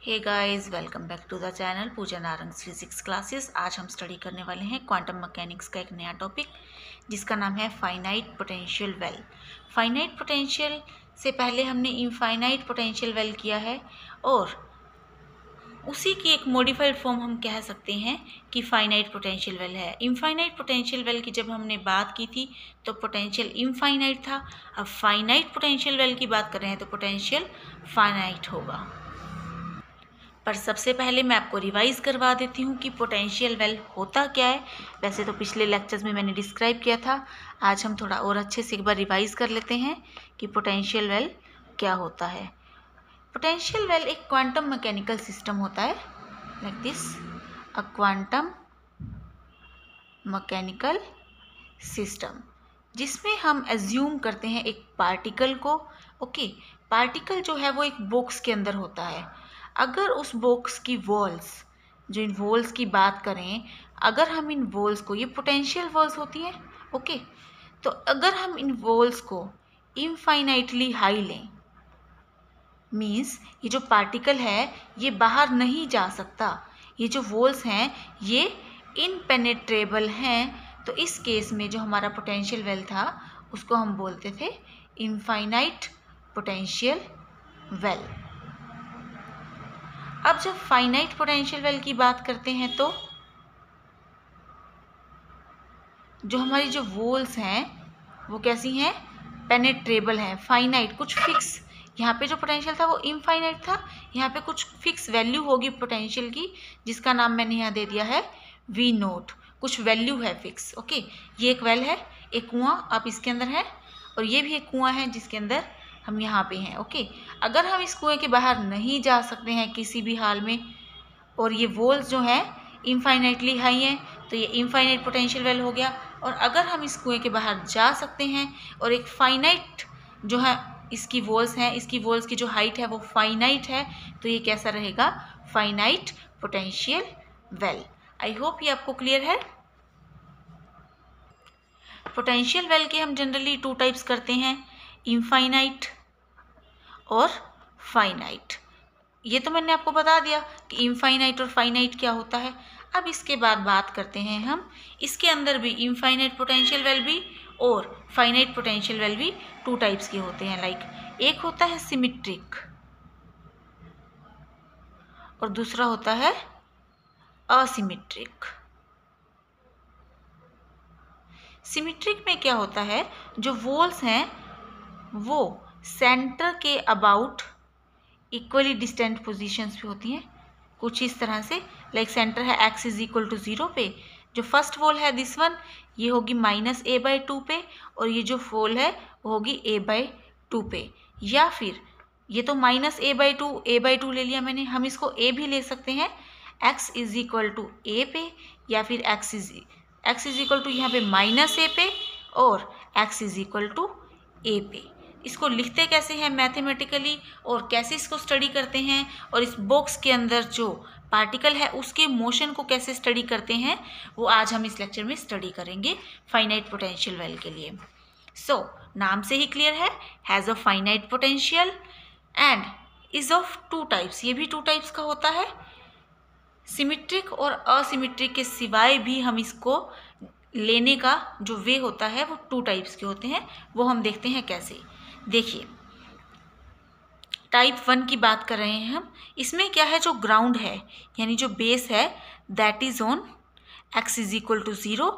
Hey guys, welcome back to the channel Pooja Narang physics classes. आज हम study करने वाले हैं क्वांटम मैकेनिक्स का एक नया टॉपिक जिसका नाम है finite potential well. Finite potential से पहले हमने इनफाइनाइट पोटेंशियल वेल किया है और उसी की एक मॉडिफाइड फॉर्म हम कह सकते हैं कि फाइनाइट पोटेंशियल वेल है। इनफाइनाइट पोटेंशियल वेल की जब हमने बात की थी तो पोटेंशियल इनफाइनाइट था। अब फाइनाइट पोटेंशियल वेल की बात कर रहे हैं तो पोटेंशियल फाइनाइट होगा। पर सबसे पहले मैं आपको रिवाइज़ करवा देती हूँ कि पोटेंशियल वेल होता क्या है। वैसे तो पिछले लेक्चर्स में मैंने डिस्क्राइब किया था, आज हम थोड़ा और अच्छे से एक बार रिवाइज़ कर लेते हैं कि पोटेंशियल वेल क्या होता है। पोटेंशियल वेल एक क्वांटम मैकेनिकल सिस्टम होता है, like this, a quantum mechanical system, जिसमें हम एज्यूम करते हैं एक पार्टिकल को। ओके, पार्टिकल जो है वो एक बॉक्स के अंदर होता है। अगर उस बॉक्स की वॉल्स, जो इन वॉल्स की बात करें, अगर हम इन वॉल्स को, ये पोटेंशियल वॉल्स होती हैं, ओके, तो अगर हम इन वॉल्स को इनफाइनाइटली हाई लें, मीन्स ये जो पार्टिकल है ये बाहर नहीं जा सकता, ये जो वॉल्स हैं ये इनपेनेट्रेबल हैं, तो इस केस में जो हमारा पोटेंशियल वेल था उसको हम बोलते थे इनफाइनाइट पोटेंशियल वेल। अब जब फाइनाइट पोटेंशियल वेल की बात करते हैं तो जो हमारी जो वॉल्स हैं वो कैसी हैं, पेनेट्रेबल हैं, फाइनाइट, कुछ फिक्स। यहाँ पे जो पोटेंशियल था वो इनफाइनाइट था, यहाँ पे कुछ फिक्स वैल्यू होगी पोटेंशियल की जिसका नाम मैंने यहाँ दे दिया है वी नोट, कुछ वैल्यू है फिक्स। ओके, ये एक वेल है, एक कुआं आप इसके अंदर है, और ये भी एक कुआं है जिसके अंदर हम यहाँ पे हैं। ओके, अगर हम इस कुएं के बाहर नहीं जा सकते हैं किसी भी हाल में, और ये वॉल्स जो हैं इनफाइनाइटली हाई हैं, तो ये इनफाइनाइट पोटेंशियल वेल हो गया। और अगर हम इस कुएं के बाहर जा सकते हैं और एक फाइनाइट जो है इसकी वॉल्स हैं, इसकी वॉल्स की जो हाइट है वो फाइनाइट है, तो ये कैसा रहेगा, फाइनाइट पोटेंशियल वेल। आई होप ये आपको क्लियर है। पोटेंशियल वेल के हम जनरली टू टाइप्स करते हैं, इनफाइनाइट और फाइनाइट। ये तो मैंने आपको बता दिया कि इनफाइनाइट और फाइनाइट क्या होता है। अब इसके बाद बात करते हैं हम, इसके अंदर भी इनफाइनाइट पोटेंशियल वेल भी और फाइनाइट पोटेंशियल वेल भी टू टाइप्स के होते हैं। लाइक एक होता है सिमेट्रिक और दूसरा होता है असिमेट्रिक। सिमेट्रिक में क्या होता है, जो वॉल्स हैं वो सेंटर के अबाउट इक्वली डिस्टेंट पोजीशंस पे होती हैं, कुछ इस तरह से। लाइक सेंटर है x इज इक्वल टू 0 पे, जो फर्स्ट वॉल है दिस वन ये होगी -a/2 पे, और ये जो वॉल है वो होगी a/2 पे। या फिर ये तो -a/2 ले लिया मैंने, हम इसको a भी ले सकते हैं, x is equal to a पे, या फिर x इज इक्वल टू यहाँ पे -a पे और x is equal to a पे। इसको लिखते कैसे हैं मैथमेटिकली और कैसे इसको स्टडी करते हैं, और इस बॉक्स के अंदर जो पार्टिकल है उसके मोशन को कैसे स्टडी करते हैं, वो आज हम इस लेक्चर में स्टडी करेंगे फाइनाइट पोटेंशियल वेल के लिए। सो नाम से ही क्लियर है, has a finite potential and is of two types. ये भी टू टाइप्स का होता है, सिमेट्रिक और असिमेट्रिक के सिवाय भी हम इसको लेने का जो वे होता है वो टू टाइप्स के होते हैं, वो हम देखते हैं कैसे। देखिए, टाइप 1 की बात कर रहे हैं हम, इसमें क्या है, जो ग्राउंड है यानी जो बेस है that is on x is equal to 0,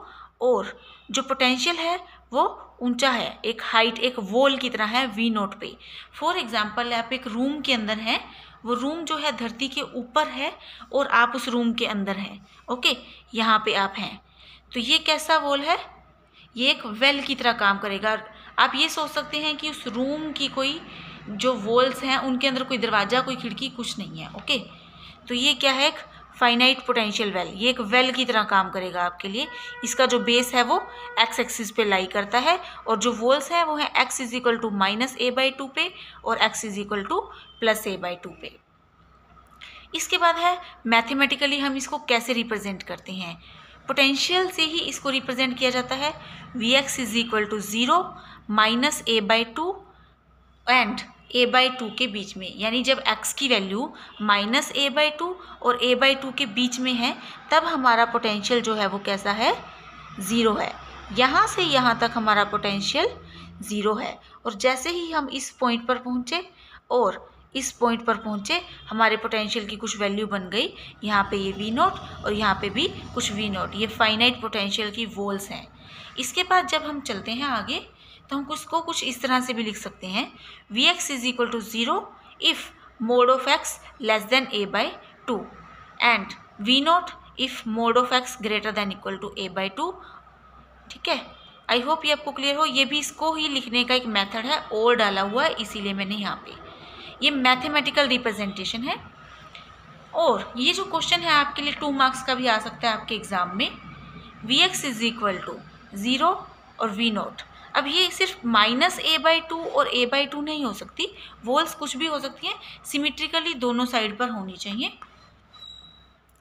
और जो पोटेंशियल है वो ऊंचा है, एक हाइट, एक वॉल की तरह है वी नोट पे। फॉर एग्जांपल आप एक रूम के अंदर हैं, वो रूम जो है धरती के ऊपर है और आप उस रूम के अंदर हैं। ओके, यहाँ पे आप हैं, तो ये कैसा वॉल है, ये एक वेल की तरह काम करेगा। आप ये सोच सकते हैं कि उस रूम की कोई जो वॉल्स हैं उनके अंदर कोई दरवाज़ा, कोई खिड़की, कुछ नहीं है। ओके, तो ये क्या है, एक फाइनाइट पोटेंशियल वेल, ये एक वेल की तरह काम करेगा आपके लिए। इसका जो बेस है वो x एक्सिस पे लाई करता है, और जो वॉल्स हैं वो है x is equal to -a/2 पे और x is equal to +a/2 पे। इसके बाद है मैथमेटिकली हम इसको कैसे रिप्रेजेंट करते हैं, पोटेंशियल से ही इसको रिप्रेजेंट किया जाता है, Vx is equal to 0 -a/2 and a/2 के बीच में, यानी जब x की वैल्यू -a/2 और a/2 के बीच में है तब हमारा पोटेंशियल जो है वो कैसा है, 0 है। यहाँ से यहाँ तक हमारा पोटेंशियल 0 है। और जैसे ही हम इस पॉइंट पर पहुँचे और इस पॉइंट पर पहुँचे, हमारे पोटेंशियल की कुछ वैल्यू बन गई। यहाँ पे ये V0 और यहाँ पे भी कुछ V0, ये फाइनाइट पोटेंशियल की वोल्स हैं। इसके बाद जब हम चलते हैं आगे तो हम उसको कुछ इस तरह से भी लिख सकते हैं, Vx is equal to 0 if mod of x less than a/2 and V0 if mod of x greater than equal to a/2। ठीक है, आई होप ये आपको क्लियर हो। ये भी इसको ही लिखने का एक मेथड है, और डाला हुआ है, इसीलिए मैंने यहाँ पे, ये मैथमेटिकल रिप्रेजेंटेशन है। और ये जो क्वेश्चन है आपके लिए 2 मार्क्स का भी आ सकता है आपके एग्जाम में। Vx इज इक्वल टू 0 और V0। अब ये सिर्फ -a/2 और a/2 नहीं हो सकती, वोल्स कुछ भी हो सकती हैं, सिमेट्रिकली दोनों साइड पर होनी चाहिए,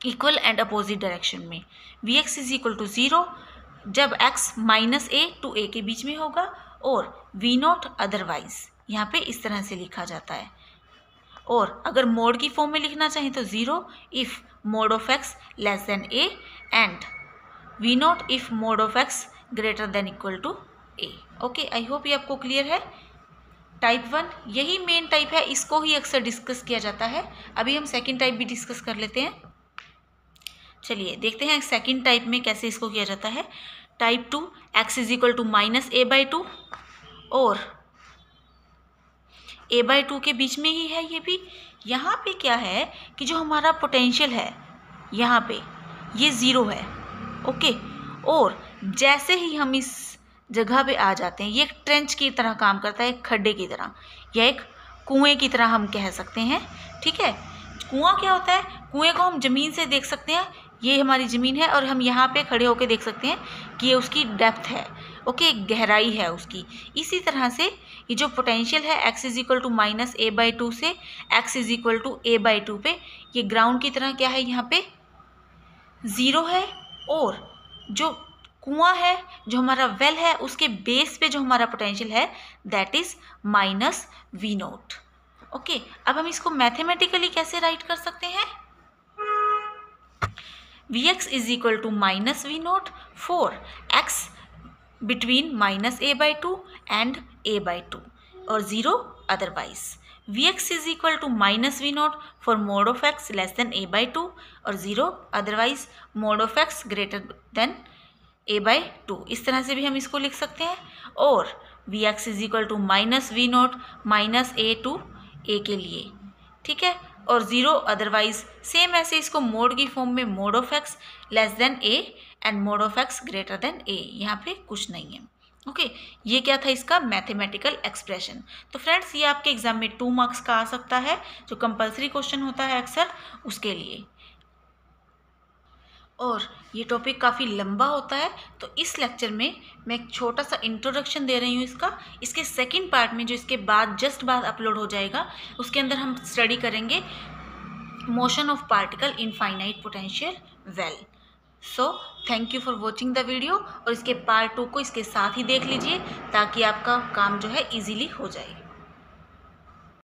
इक्वल एंड अपोजिट डायरेक्शन में। Vx इज इक्वल टू 0 जब x -a to a के बीच में होगा, और V0 अदरवाइज यहाँ पे इस तरह से लिखा जाता है। और अगर मोड की फॉर्म में लिखना चाहें तो 0 if mod of x less than a and V0 if mod of x greater than equal to a। Okay, I hope ये आपको क्लियर है। टाइप 1 यही मेन टाइप है, इसको ही अक्सर डिस्कस किया जाता है। अभी हम सेकंड टाइप भी डिस्कस कर लेते हैं। चलिए देखते हैं सेकंड टाइप में कैसे इसको किया जाता है। Type 2 x is equal to -a/2 और a/2 के बीच में ही है ये भी। यहाँ पे क्या है कि जो हमारा पोटेंशियल है यहाँ पे ये 0 है। ओके, और जैसे ही हम इस जगह पे आ जाते हैं, ये एक ट्रेंच की तरह काम करता है, एक खड्डे की तरह या एक कुएं की तरह हम कह सकते हैं। ठीक है, कुआं क्या होता है, कुएं को हम ज़मीन से देख सकते हैं, ये हमारी ज़मीन है, और हम यहाँ पे खड़े होकर देख सकते हैं कि ये उसकी डेप्थ है। ओके, गहराई है उसकी। इसी तरह से ये जो पोटेंशियल है x is equal to -a/2 से x is equal to a/2 पे, ये ग्राउंड की तरह क्या है, यहाँ पे 0 है। और जो कुआं है, जो हमारा वेल है, उसके बेस पे जो हमारा पोटेंशियल है दैट इज -V0। ओके, अब हम इसको मैथमेटिकली कैसे राइट कर सकते हैं। Vx is equal to -V0 for x between -a/2 and a/2 और 0 otherwise. Vx is equal to -V0 for mod of x less than a/2 और 0 otherwise mod of x greater than a/2। इस तरह से भी हम इसको लिख सकते हैं। और Vx is equal to -V0 -a to a के लिए। ठीक है, और 0 अदरवाइज सेम ऐसे इसको मोड की फॉर्म में mode of x less than a and mode of x greater then a, यहाँ पे कुछ नहीं है। ओके, ये क्या था इसका मैथमेटिकल एक्सप्रेशन। तो फ्रेंड्स, ये आपके एग्जाम में 2 मार्क्स का आ सकता है, जो कंपलसरी क्वेश्चन होता है अक्सर उसके लिए। और ये टॉपिक काफ़ी लंबा होता है, तो इस लेक्चर में मैं एक छोटा सा इंट्रोडक्शन दे रही हूँ इसका। इसके सेकंड पार्ट में, जो इसके बाद जस्ट बाद अपलोड हो जाएगा, उसके अंदर हम स्टडी करेंगे motion of particle in finite potential well. So thank you for watching the video, और इसके पार्ट 2 को इसके साथ ही देख लीजिए ताकि आपका काम जो है ईजीली हो जाए।